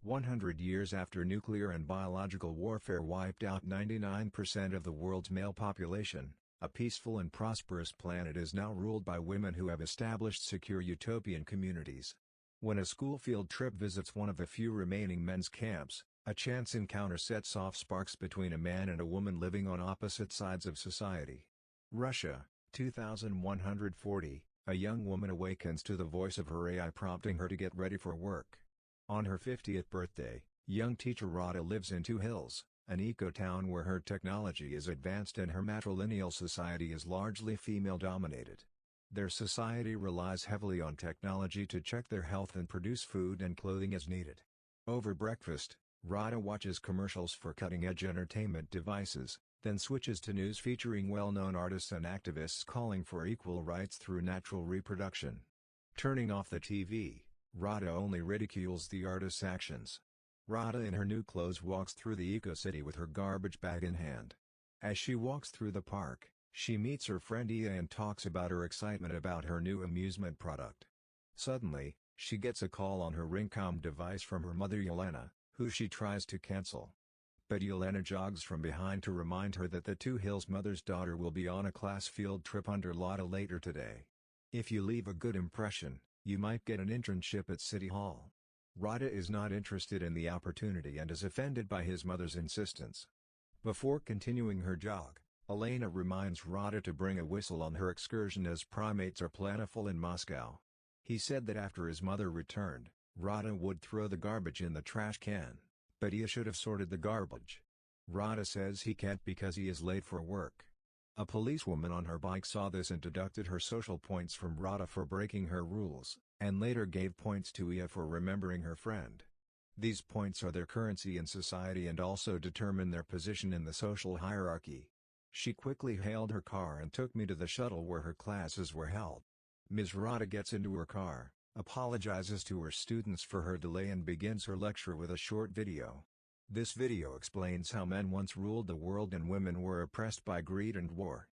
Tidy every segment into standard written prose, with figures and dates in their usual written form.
100 years after nuclear and biological warfare wiped out 99% of the world's male population, a peaceful and prosperous planet is now ruled by women who have established secure utopian communities. When a school field trip visits one of the few remaining men's camps, a chance encounter sets off sparks between a man and a woman living on opposite sides of society. Russia, 2140, a young woman awakens to the voice of her AI prompting her to get ready for work. On her 50th birthday, young teacher Rada lives in Two Hills, an eco-town where her technology is advanced and her matrilineal society is largely female-dominated. Their society relies heavily on technology to check their health and produce food and clothing as needed. Over breakfast, Rada watches commercials for cutting-edge entertainment devices, then switches to news featuring well-known artists and activists calling for equal rights through natural reproduction. Turning off the TV, Rada only ridicules the artist's actions. Rada in her new clothes walks through the eco-city with her garbage bag in hand. As she walks through the park, she meets her friend Ia and talks about her excitement about her new amusement product. Suddenly, she gets a call on her ringcom device from her mother Yelena, who she tries to cancel. But Yelena jogs from behind to remind her that the Two Hills mother's daughter will be on a class field trip under Lada later today. If you leave a good impression, you might get an internship at City Hall. Rada is not interested in the opportunity and is offended by his mother's insistence. Before continuing her jog, Elena reminds Rada to bring a whistle on her excursion as primates are plentiful in Moscow. He said that after his mother returned, Rada would throw the garbage in the trash can, but he should have sorted the garbage. Rada says he can't because he is late for work. A policewoman on her bike saw this and deducted her social points from Rada for breaking her rules, and later gave points to Ia for remembering her friend. These points are their currency in society and also determine their position in the social hierarchy. She quickly hailed her car and took me to the shuttle where her classes were held. Ms. Rada gets into her car, apologizes to her students for her delay and begins her lecture with a short video. This video explains how men once ruled the world and women were oppressed by greed and war.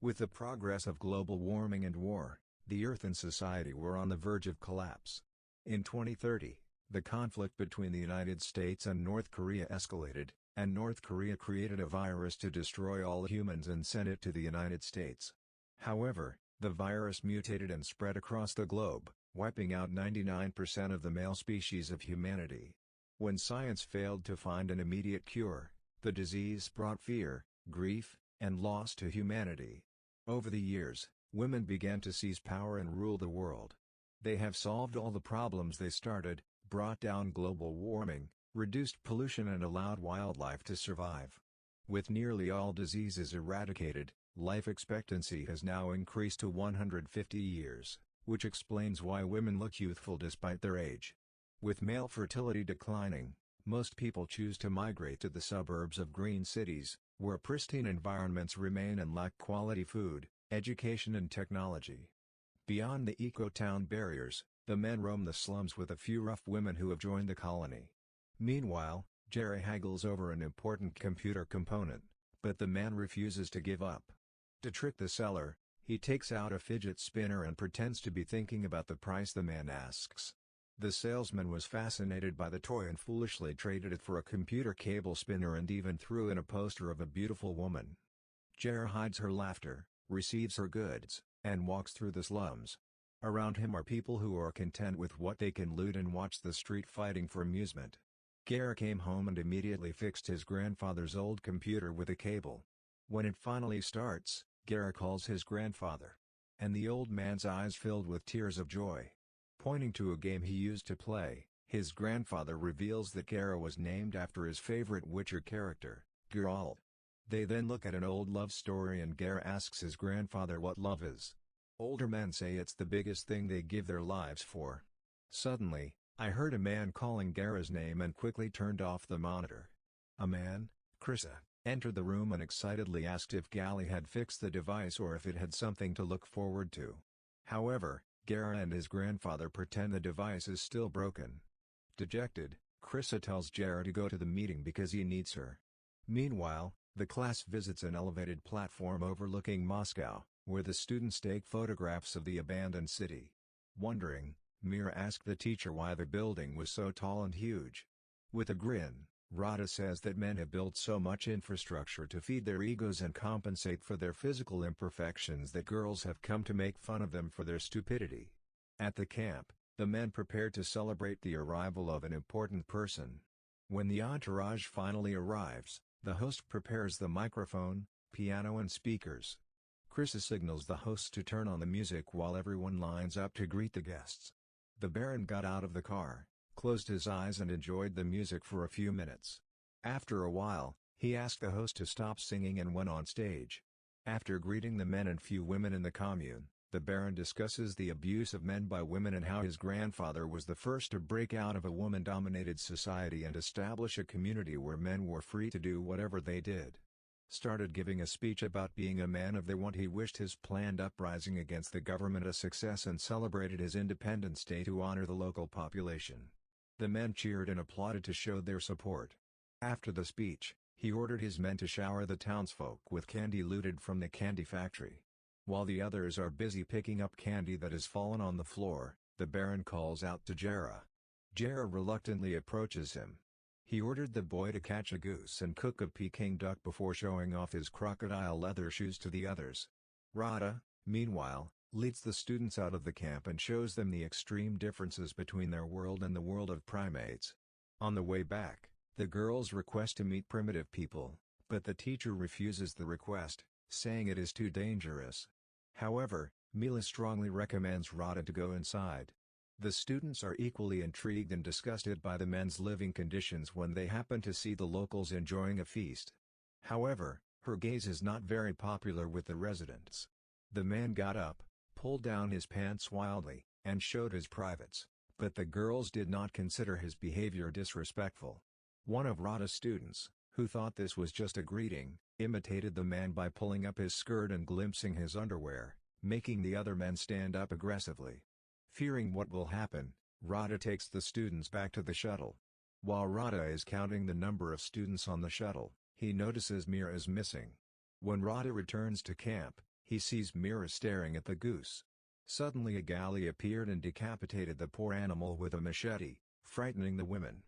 With the progress of global warming and war, the Earth and society were on the verge of collapse. In 2030, the conflict between the United States and North Korea escalated, and North Korea created a virus to destroy all humans and sent it to the United States. However, the virus mutated and spread across the globe, wiping out 99% of the male species of humanity. When science failed to find an immediate cure, the disease brought fear, grief, and loss to humanity. Over the years, women began to seize power and rule the world. They have solved all the problems they started, brought down global warming, reduced pollution and allowed wildlife to survive. With nearly all diseases eradicated, life expectancy has now increased to 150 years, which explains why women look youthful despite their age. With male fertility declining, most people choose to migrate to the suburbs of green cities, where pristine environments remain and lack quality food, education and technology. Beyond the eco-town barriers, the men roam the slums with a few rough women who have joined the colony. Meanwhile, Jerry haggles over an important computer component, but the man refuses to give up. To trick the seller, he takes out a fidget spinner and pretends to be thinking about the price the man asks. The salesman was fascinated by the toy and foolishly traded it for a computer cable spinner and even threw in a poster of a beautiful woman. Jer hides her laughter, receives her goods, and walks through the slums. Around him are people who are content with what they can loot and watch the street fighting for amusement. Gare came home and immediately fixed his grandfather's old computer with a cable. When it finally starts, Gare calls his grandfather. And the old man's eyes filled with tears of joy. Pointing to a game he used to play, his grandfather reveals that Gare was named after his favorite Witcher character, Geralt. They then look at an old love story and Gare asks his grandfather what love is. Older men say it's the biggest thing they give their lives for. Suddenly, I heard a man calling Gare's name and quickly turned off the monitor. A man, Krissa, entered the room and excitedly asked if Gally had fixed the device or if it had something to look forward to. However, Gare and his grandfather pretend the device is still broken. Dejected, Krissa tells Gare to go to the meeting because he needs her. Meanwhile, the class visits an elevated platform overlooking Moscow, where the students take photographs of the abandoned city. Wondering, Mira asked the teacher why the building was so tall and huge. With a grin, Rada says that men have built so much infrastructure to feed their egos and compensate for their physical imperfections that girls have come to make fun of them for their stupidity. At the camp, the men prepare to celebrate the arrival of an important person. When the entourage finally arrives, the host prepares the microphone, piano and speakers. Chris signals the hosts to turn on the music while everyone lines up to greet the guests. The Baron got out of the car, closed his eyes and enjoyed the music for a few minutes. After a while, he asked the host to stop singing and went on stage. After greeting the men and few women in the commune, the Baron discusses the abuse of men by women and how his grandfather was the first to break out of a woman-dominated society and establish a community where men were free to do whatever they did. Started giving a speech about being a man of the want. He wished his planned uprising against the government a success and celebrated his Independence Day to honor the local population. The men cheered and applauded to show their support. After the speech, he ordered his men to shower the townsfolk with candy looted from the candy factory. While the others are busy picking up candy that has fallen on the floor, the Baron calls out to Jera. Jera reluctantly approaches him. He ordered the boy to catch a goose and cook a Peking duck before showing off his crocodile leather shoes to the others. Rada, meanwhile, leads the students out of the camp and shows them the extreme differences between their world and the world of primates. On the way back, the girls request to meet primitive people, but the teacher refuses the request, saying it is too dangerous. However, Mila strongly recommends Rada to go inside. The students are equally intrigued and disgusted by the men's living conditions when they happen to see the locals enjoying a feast. However, her gaze is not very popular with the residents. The man got up, pulled down his pants wildly, and showed his privates, but the girls did not consider his behavior disrespectful. One of Rada's students, who thought this was just a greeting, imitated the man by pulling up his skirt and glimpsing his underwear, making the other men stand up aggressively. Fearing what will happen, Rada takes the students back to the shuttle. While Rada is counting the number of students on the shuttle, he notices Mira is missing. When Rada returns to camp, he sees Mira staring at the goose. Suddenly a galley appeared and decapitated the poor animal with a machete, frightening the women.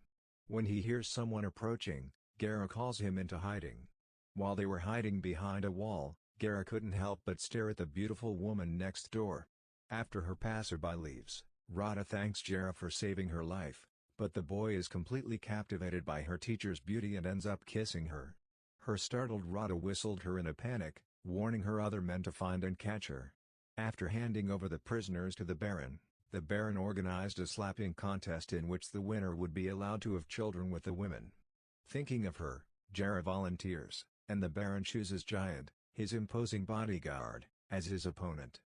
When he hears someone approaching, Gara calls him into hiding. While they were hiding behind a wall, Gara couldn't help but stare at the beautiful woman next door. After her passerby leaves, Rada thanks Jera for saving her life, but the boy is completely captivated by her teacher's beauty and ends up kissing her. Her startled Rada whistled her in a panic, warning her other men to find and catch her. After handing over the prisoners to the Baron organized a slapping contest in which the winner would be allowed to have children with the women. Thinking of her, Jera volunteers, and the Baron chooses Giant, his imposing bodyguard, as his opponent.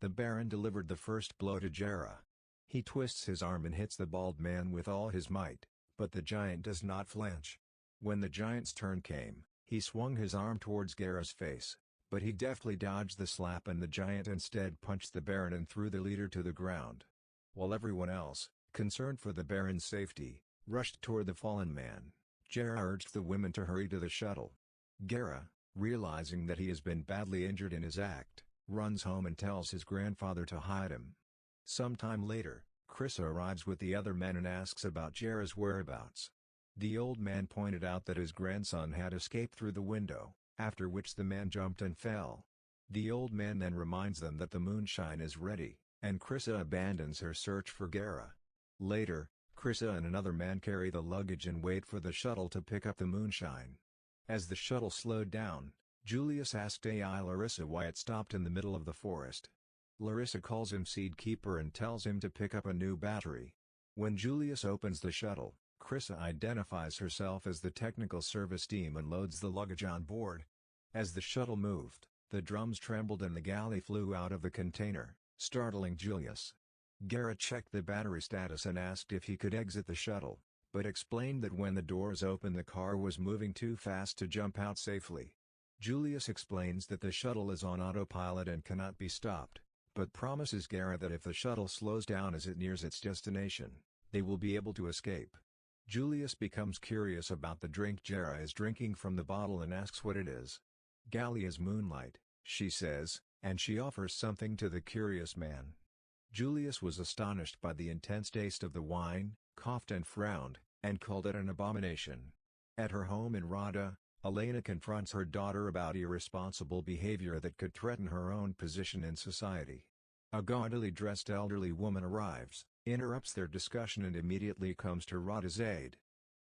The Baron delivered the first blow to Jera. He twists his arm and hits the bald man with all his might, but the Giant does not flinch. When the Giant's turn came, he swung his arm towards Gara's face, but he deftly dodged the slap and the Giant instead punched the Baron and threw the leader to the ground. While everyone else, concerned for the Baron's safety, rushed toward the fallen man, Jera urged the women to hurry to the shuttle. Gara, realizing that he has been badly injured in his act, runs home and tells his grandfather to hide him. Sometime later, Chris arrives with the other men and asks about Jera's whereabouts. The old man pointed out that his grandson had escaped through the window, after which the man jumped and fell. The old man then reminds them that the moonshine is ready, and Chrissa abandons her search for Gara. Later, Chrissa and another man carry the luggage and wait for the shuttle to pick up the moonshine. As the shuttle slowed down, Julius asked AI Larissa why it stopped in the middle of the forest. Larissa calls him Seed Keeper and tells him to pick up a new battery. When Julius opens the shuttle, Chrissa identifies herself as the technical service team and loads the luggage on board. As the shuttle moved, the drums trembled and the galley flew out of the container, startling Julius. Garrett checked the battery status and asked if he could exit the shuttle, but explained that when the doors opened the car was moving too fast to jump out safely. Julius explains that the shuttle is on autopilot and cannot be stopped, but promises Garrett that if the shuttle slows down as it nears its destination, they will be able to escape. Julius becomes curious about the drink Jera is drinking from the bottle and asks what it is. Galley is moonlight, she says, and she offers something to the curious man. Julius was astonished by the intense taste of the wine, coughed and frowned, and called it an abomination. At her home in Rada, Elena confronts her daughter about irresponsible behavior that could threaten her own position in society. A gaudily dressed elderly woman arrives, interrupts their discussion and immediately comes to Rada's aid.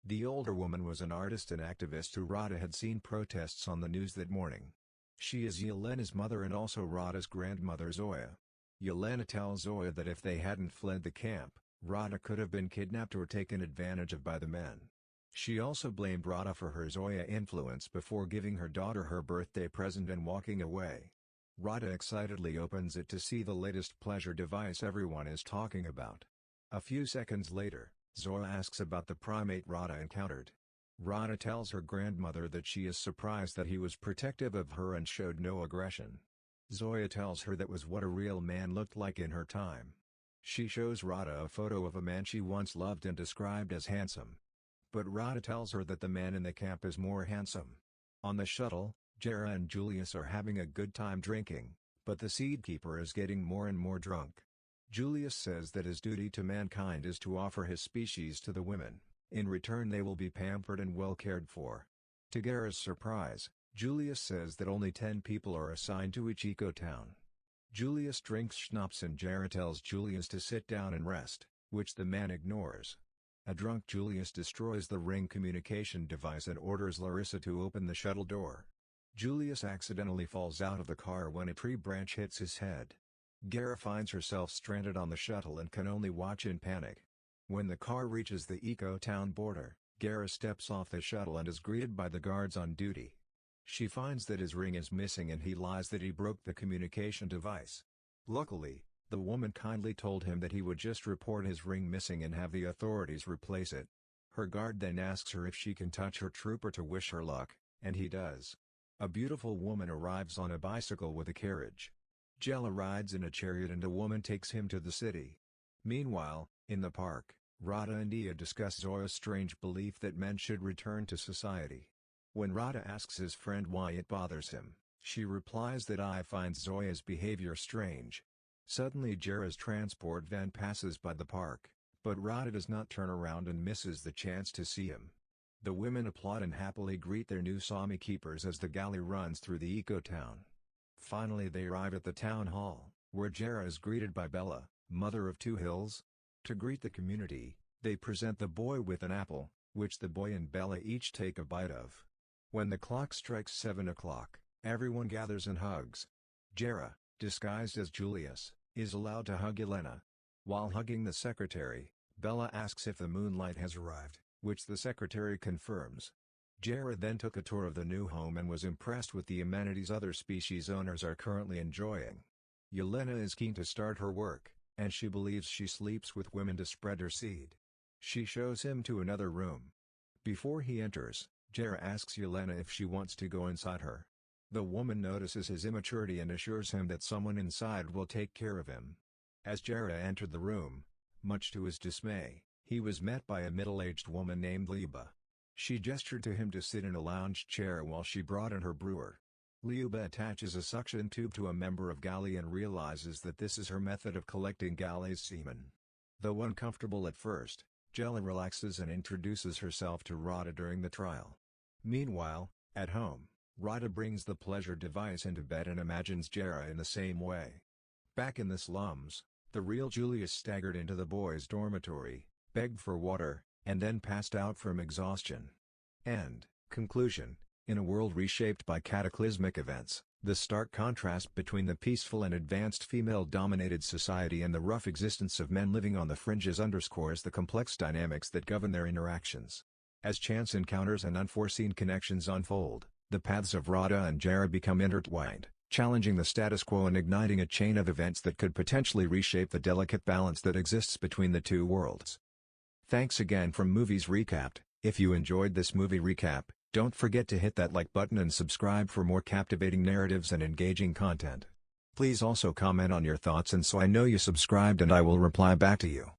The older woman was an artist and activist who Rada had seen protests on the news that morning. She is Yelena's mother and also Rada's grandmother Zoya. Yelena tells Zoya that if they hadn't fled the camp, Rada could have been kidnapped or taken advantage of by the men. She also blamed Rada for her Zoya influence before giving her daughter her birthday present and walking away. Rada excitedly opens it to see the latest pleasure device everyone is talking about. A few seconds later, Zoya asks about the primate Rada encountered. Rada tells her grandmother that she is surprised that he was protective of her and showed no aggression. Zoya tells her that was what a real man looked like in her time. She shows Rada a photo of a man she once loved and described as handsome. But Rada tells her that the man in the camp is more handsome. On the shuttle, Jera and Julius are having a good time drinking, but the seed keeper is getting more and more drunk. Julius says that his duty to mankind is to offer his species to the women. In return they will be pampered and well cared for. To Jera's surprise, Julius says that only 10 people are assigned to each eco-town. Julius drinks schnapps and Jera tells Julius to sit down and rest, which the man ignores. A drunk Julius destroys the ring communication device and orders Larissa to open the shuttle door. Julius accidentally falls out of the car when a tree branch hits his head. Jera finds herself stranded on the shuttle and can only watch in panic. When the car reaches the eco-town border, Jera steps off the shuttle and is greeted by the guards on duty. She finds that his ring is missing and he lies that he broke the communication device. Luckily, the woman kindly told him that he would just report his ring missing and have the authorities replace it. Her guard then asks her if she can touch her trooper to wish her luck, and he does. A beautiful woman arrives on a bicycle with a carriage. Jella rides in a chariot and a woman takes him to the city. Meanwhile, in the park, Rada and Ia discuss Zoya's strange belief that men should return to society. When Rada asks his friend why it bothers him, she replies that Ia finds Zoya's behavior strange. Suddenly Jera's transport van passes by the park, but Rada does not turn around and misses the chance to see him. The women applaud and happily greet their new Sami keepers as the galley runs through the eco-town. Finally they arrive at the town hall, where Jera is greeted by Bella, mother of 2 hills. To greet the community, they present the boy with an apple, which the boy and Bella each take a bite of. When the clock strikes 7 o'clock, everyone gathers and hugs. Jera, disguised as Julius, is allowed to hug Elena. While hugging the secretary, Bella asks if the moonlight has arrived, which the secretary confirms. Jera then took a tour of the new home and was impressed with the amenities other species owners are currently enjoying. Yelena is keen to start her work, and she believes she sleeps with women to spread her seed. She shows him to another room. Before he enters, Jera asks Yelena if she wants to go inside her. The woman notices his immaturity and assures him that someone inside will take care of him. As Jera entered the room, much to his dismay, he was met by a middle-aged woman named Liuba. She gestured to him to sit in a lounge chair while she brought in her brewer. Liuba attaches a suction tube to a member of galley and realizes that this is her method of collecting galley's semen. Though uncomfortable at first, Jella relaxes and introduces herself to Rada during the trial. Meanwhile, at home, Rada brings the pleasure device into bed and imagines Jera in the same way. Back in the slums, the real Julius staggered into the boys' dormitory, begged for water, and then passed out from exhaustion. End. Conclusion. In a world reshaped by cataclysmic events, the stark contrast between the peaceful and advanced female-dominated society and the rough existence of men living on the fringes underscores the complex dynamics that govern their interactions. As chance encounters and unforeseen connections unfold, the paths of Rada and Jera become intertwined, challenging the status quo and igniting a chain of events that could potentially reshape the delicate balance that exists between the two worlds. Thanks again from Movies Recapped. If you enjoyed this movie recap, don't forget to hit that like button and subscribe for more captivating narratives and engaging content. Please also comment on your thoughts and so I know you subscribed and I will reply back to you.